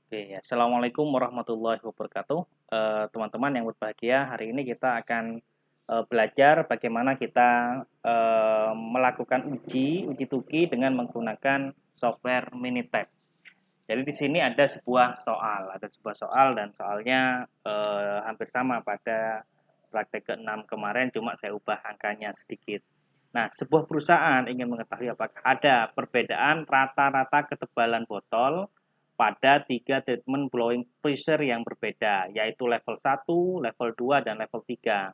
Oke, ya. Assalamualaikum warahmatullahi wabarakatuh. Teman-teman yang berbahagia, hari ini kita akan belajar bagaimana kita melakukan uji tuki dengan menggunakan software Minitab. Jadi di sini ada sebuah soal dan soalnya hampir sama pada praktek ke-6 kemarin, cuma saya ubah angkanya sedikit. Nah, sebuah perusahaan ingin mengetahui apakah ada perbedaan rata-rata ketebalan botol pada 3 treatment blowing pressure yang berbeda, yaitu level 1, level 2, dan level 3.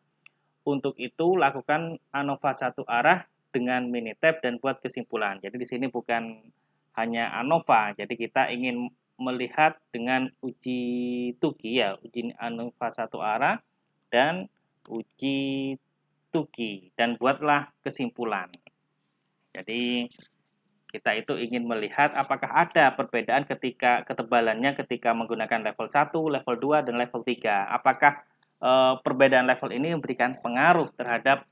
Untuk itu, lakukan ANOVA satu arah dengan Minitab dan buat kesimpulan. Jadi di sini bukan hanya ANOVA, jadi kita ingin melihat dengan uji tuki ya, uji ANOVA satu arah dan uji tuki dan buatlah kesimpulan. Jadi kita itu ingin melihat apakah ada perbedaan ketika ketebalannya ketika menggunakan level 1, level 2, dan level 3. Apakah perbedaan level ini memberikan pengaruh terhadap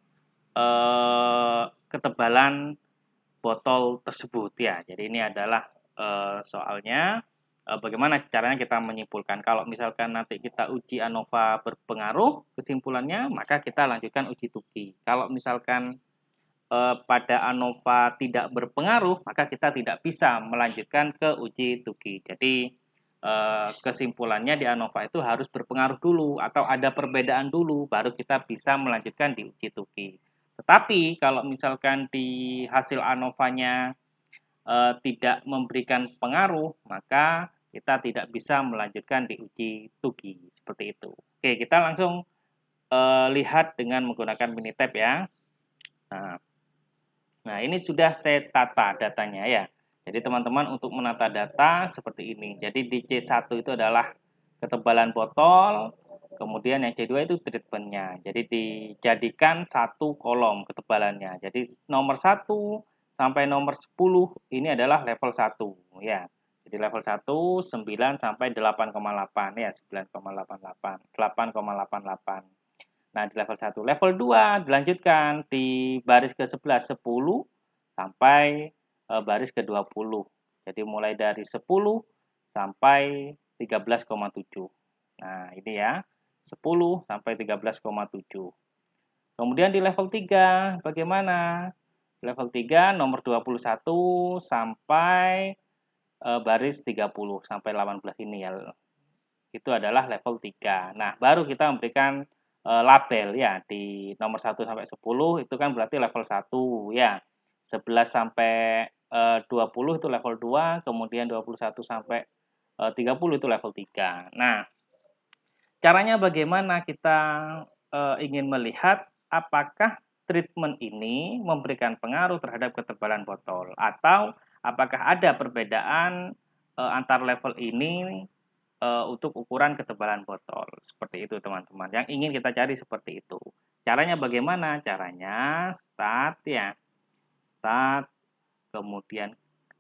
ketebalan botol tersebut ya. Jadi ini adalah soalnya bagaimana caranya kita menyimpulkan. Kalau misalkan nanti kita uji ANOVA berpengaruh kesimpulannya, maka kita lanjutkan uji tuki. Kalau misalkan pada ANOVA tidak berpengaruh, maka kita tidak bisa melanjutkan ke uji tuki. Jadi kesimpulannya di ANOVA itu harus berpengaruh dulu atau ada perbedaan dulu, baru kita bisa melanjutkan di uji tuki. Tetapi kalau misalkan di hasil ANOVA-nya tidak memberikan pengaruh, maka kita tidak bisa melanjutkan di uji tuki. Seperti itu. Oke, kita langsung lihat dengan menggunakan Minitab ya. Nah, ini sudah saya tata datanya ya. Jadi teman-teman untuk menata data seperti ini. Jadi di C1 itu adalah ketebalan botol, kemudian yang C2 itu treatmentnya. Jadi dijadikan satu kolom ketebalannya. Jadi nomor 1 sampai nomor 10 ini adalah level 1 ya. Jadi level 1 9 sampai 8,8 ya, 9,88, 8,88. Nah, di level 1. Level 2 dilanjutkan di baris ke-11, 10 sampai baris ke-20. Jadi mulai dari 10 sampai 13,7. Nah, ini ya. 10 sampai 13,7. Kemudian di level 3 bagaimana? Level 3 nomor 21 sampai baris 30 sampai 18 ini ya. Itu adalah level 3. Nah, baru kita memberikan label ya di nomor 1 sampai 10 itu kan berarti level 1 ya. 11 sampai 20 itu level 2, kemudian 21 sampai 30 itu level 3. Nah, caranya bagaimana kita ingin melihat apakah treatment ini memberikan pengaruh terhadap ketebalan botol atau apakah ada perbedaan antar level ini untuk ukuran ketebalan botol. Seperti itu teman-teman. Yang ingin kita cari seperti itu. Caranya bagaimana? Caranya start ya. Start, kemudian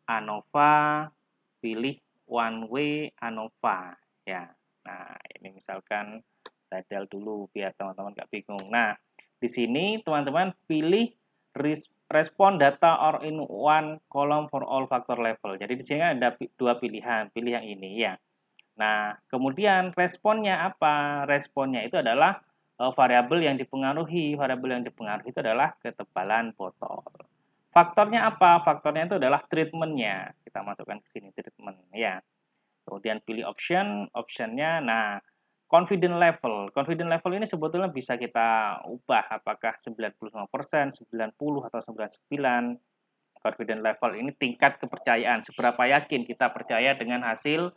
ANOVA, pilih one way ANOVA ya. Nah, ini misalkan saya del dulu biar teman-teman nggak bingung. Nah, di sini teman-teman pilih respond data or in one column for all factor level. Jadi di sini ada dua pilihan, pilih yang ini ya. Nah, kemudian responnya apa? Responnya itu adalah variabel yang dipengaruhi. Variabel yang dipengaruhi itu adalah ketebalan botol. Faktornya apa? Faktornya itu adalah treatmentnya. Kita masukkan ke sini treatment ya. Kemudian pilih option, optionnya. Nah, confident level. Confident level ini sebetulnya bisa kita ubah apakah 95%, 90 atau 99. Confident level ini tingkat kepercayaan. Seberapa yakin kita percaya dengan hasil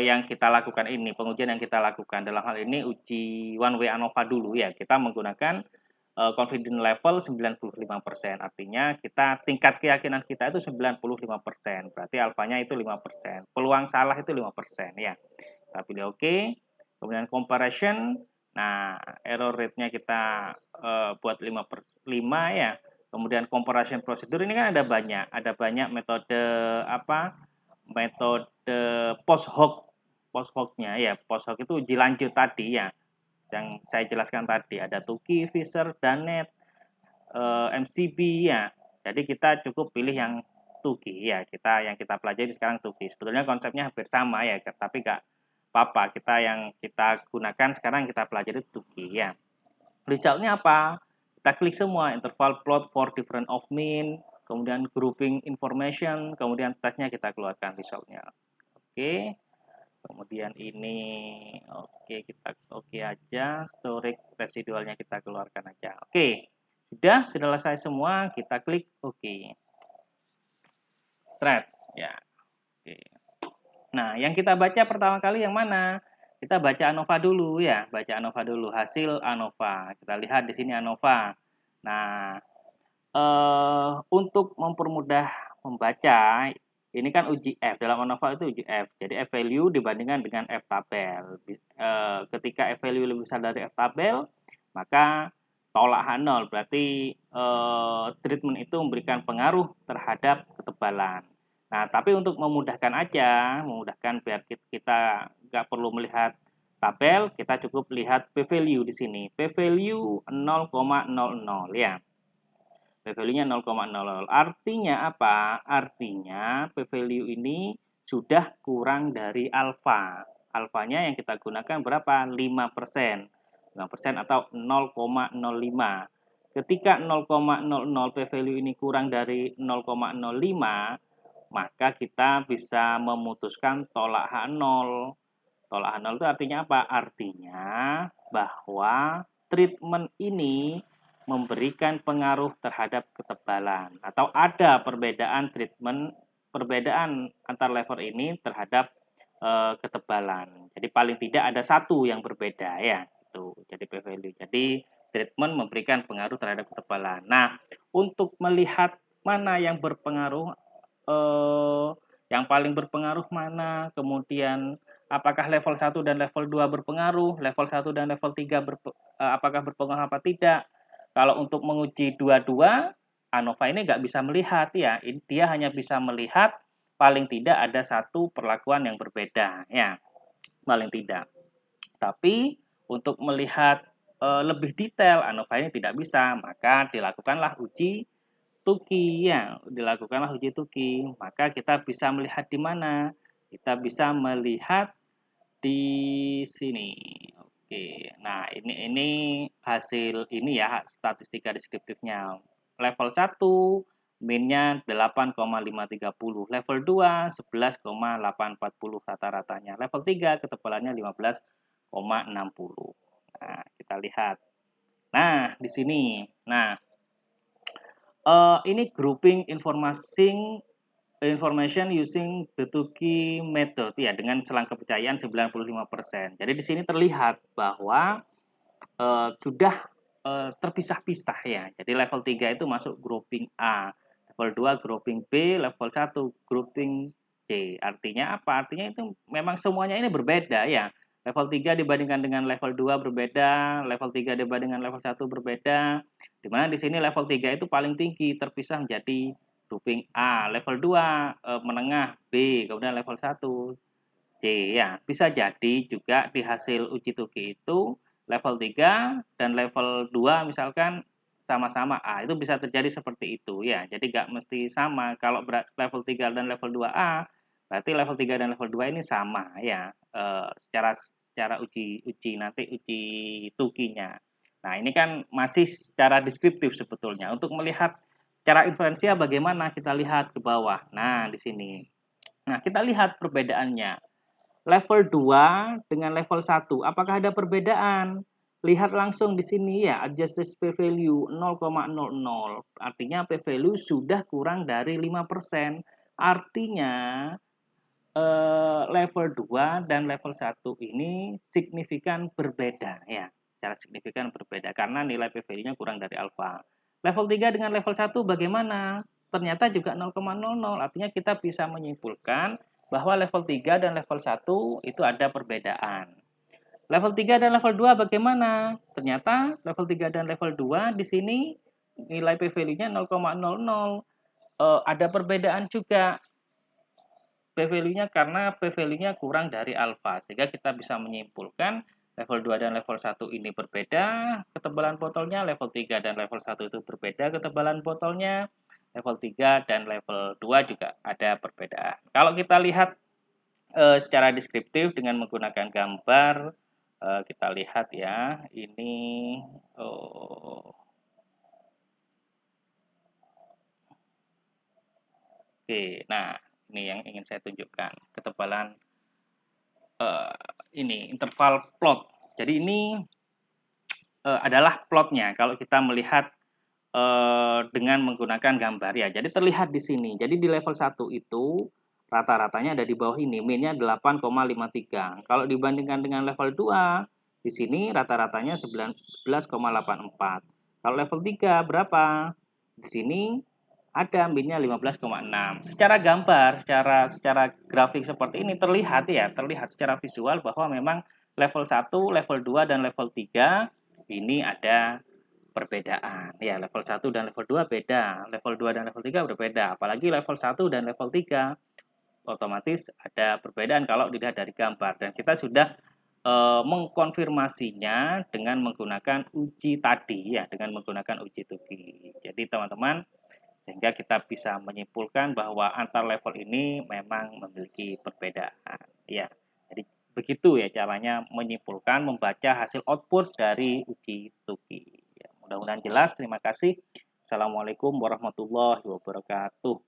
yang kita lakukan ini, pengujian yang kita lakukan. Dalam hal ini uji one way ANOVA dulu ya. Kita menggunakan confident level 95%. Artinya kita tingkat keyakinan kita itu 95%. Berarti alfanya itu 5%. Peluang salah itu 5% ya. Kita pilih oke. Kemudian comparison. Nah, error rate-nya kita buat 5 ya. Kemudian comparison prosedur ini kan ada banyak metode metode post hoc-nya ya. Post hoc itu uji lanjut tadi ya, yang saya jelaskan tadi. Ada Tukey, Fisher, Danet, MCB ya. Jadi kita cukup pilih yang Tuki ya. Yang kita pelajari sekarang Tuki. Sebetulnya konsepnya hampir sama ya, tapi nggak apa-apa. Yang kita gunakan sekarang kita pelajari Tuki ya. Resultnya apa? Kita klik semua interval plot for different of mean, kemudian grouping information, kemudian tesnya kita keluarkan resultnya. Oke. Kemudian ini oke, kita oke aja, storage residualnya kita keluarkan aja. Oke. Sudah selesai semua, kita klik oke. Thread ya. Oke. Nah, yang kita baca pertama kali yang mana? Kita baca ANOVA dulu ya, baca ANOVA dulu, hasil ANOVA. Kita lihat di sini ANOVA. Nah, untuk mempermudah membaca, ini kan uji F. Dalam ANOVA itu uji F. Jadi F value dibandingkan dengan F tabel. Ketika F value lebih besar dari F tabel, maka tolak H0. Berarti treatment itu memberikan pengaruh terhadap ketebalan. Nah, tapi untuk memudahkan aja, memudahkan biar kita nggak perlu melihat tabel, kita cukup lihat p-value di sini. P-value 0,00 ya. P-value-nya 0,00. Artinya apa? Artinya p-value ini sudah kurang dari alfa. Alfanya yang kita gunakan berapa? 5%. 5% atau 0,05. Ketika 0,00 p-value ini kurang dari 0,05, maka kita bisa memutuskan tolak H0. Tolak H0 itu artinya apa? Artinya bahwa treatment ini memberikan pengaruh terhadap ketebalan atau ada perbedaan treatment, perbedaan antar level ini terhadap ketebalan. Jadi paling tidak ada satu yang berbeda ya. Itu jadi p-value. Jadi treatment memberikan pengaruh terhadap ketebalan. Nah, untuk melihat mana yang berpengaruh, yang paling berpengaruh mana, kemudian apakah level 1 dan level 2 berpengaruh, level 1 dan level 3 apakah berpengaruh apa tidak. Kalau untuk menguji dua-dua, ANOVA ini nggak bisa melihat ya, dia hanya bisa melihat paling tidak ada satu perlakuan yang berbeda ya, paling tidak. Tapi untuk melihat lebih detail ANOVA ini tidak bisa, maka dilakukanlah uji Tuki ya, dilakukanlah uji Tuki. Maka kita bisa melihat di mana? Kita bisa melihat di sini. Oke. Nah, ini hasil ini ya, statistika deskriptifnya. Level 1 minnya 8,530, level 2 11,840 rata-ratanya. Level 3 ketebalannya 15,60. Nah, kita lihat. Nah, di sini. Nah, ini grouping information using the Tukey method ya, dengan selang kepercayaan 95%. Jadi di sini terlihat bahwa sudah terpisah-pisah ya. Jadi level 3 itu masuk grouping A, level 2 grouping B, level 1 grouping C. Artinya apa? Artinya itu memang semuanya ini berbeda ya. Level 3 dibandingkan dengan level 2 berbeda, level 3 dibandingkan level 1 berbeda. Di mana di sini level 3 itu paling tinggi, terpisah menjadi grouping A, level 2 menengah B, kemudian level 1 C ya. Bisa jadi juga di hasil uji Tukey itu level 3 dan level 2 misalkan sama-sama A. Itu bisa terjadi seperti itu ya. Jadi nggak mesti sama. Kalau level 3 dan level 2A, berarti level 3 dan level 2 ini sama ya. Secara uji nanti uji Tukey-nya. Nah, ini kan masih secara deskriptif sebetulnya. Untuk melihat secara inferensial bagaimana, kita lihat ke bawah. Nah, di sini. Nah, kita lihat perbedaannya. Level 2 dengan level 1, apakah ada perbedaan? Lihat langsung di sini ya, adjusted p-value 0,00. Artinya p-value sudah kurang dari 5%. Artinya level 2 dan level 1 ini signifikan berbeda ya. Secara signifikan berbeda karena nilai p-value-nya kurang dari alfa. Level 3 dengan level 1 bagaimana? Ternyata juga 0,00. Artinya kita bisa menyimpulkan bahwa level 3 dan level 1 itu ada perbedaan. Level 3 dan level 2 bagaimana? Ternyata level 3 dan level 2 di sini nilai p-value-nya 0,00. Ada perbedaan juga p-value-nya karena p-value-nya kurang dari alfa. Sehingga kita bisa menyimpulkan level 2 dan level 1 ini berbeda ketebalan botolnya, level 3 dan level 1 itu berbeda ketebalan botolnya. level 3 dan level 2 juga ada perbedaan. Kalau kita lihat secara deskriptif dengan menggunakan gambar, kita lihat ya, ini oke, nah ini yang ingin saya tunjukkan, ketebalan ini interval plot. Jadi ini adalah plotnya kalau kita melihat dengan menggunakan gambar ya. Jadi terlihat di sini. Jadi di level 1 itu rata-ratanya ada di bawah ini, min-nya 8,53. Kalau dibandingkan dengan level 2, di sini rata-ratanya 11,84. Kalau level 3 berapa? Di sini ada min-nya 15,6. Secara gambar, secara grafik seperti ini terlihat ya, terlihat secara visual bahwa memang level 1, level 2 dan level 3 ini ada perbedaan. Ya, level 1 dan level 2 beda, level 2 dan level 3 berbeda. Apalagi level 1 dan level 3 otomatis ada perbedaan kalau dilihat dari gambar. Dan kita sudah mengkonfirmasinya dengan menggunakan uji tadi ya, dengan menggunakan uji tuki. Jadi teman-teman, sehingga kita bisa menyimpulkan bahwa antar level ini memang memiliki perbedaan. Ya, jadi begitu ya caranya menyimpulkan, membaca hasil output dari uji tuki. Ya, mudah-mudahan jelas. Terima kasih. Assalamualaikum warahmatullahi wabarakatuh.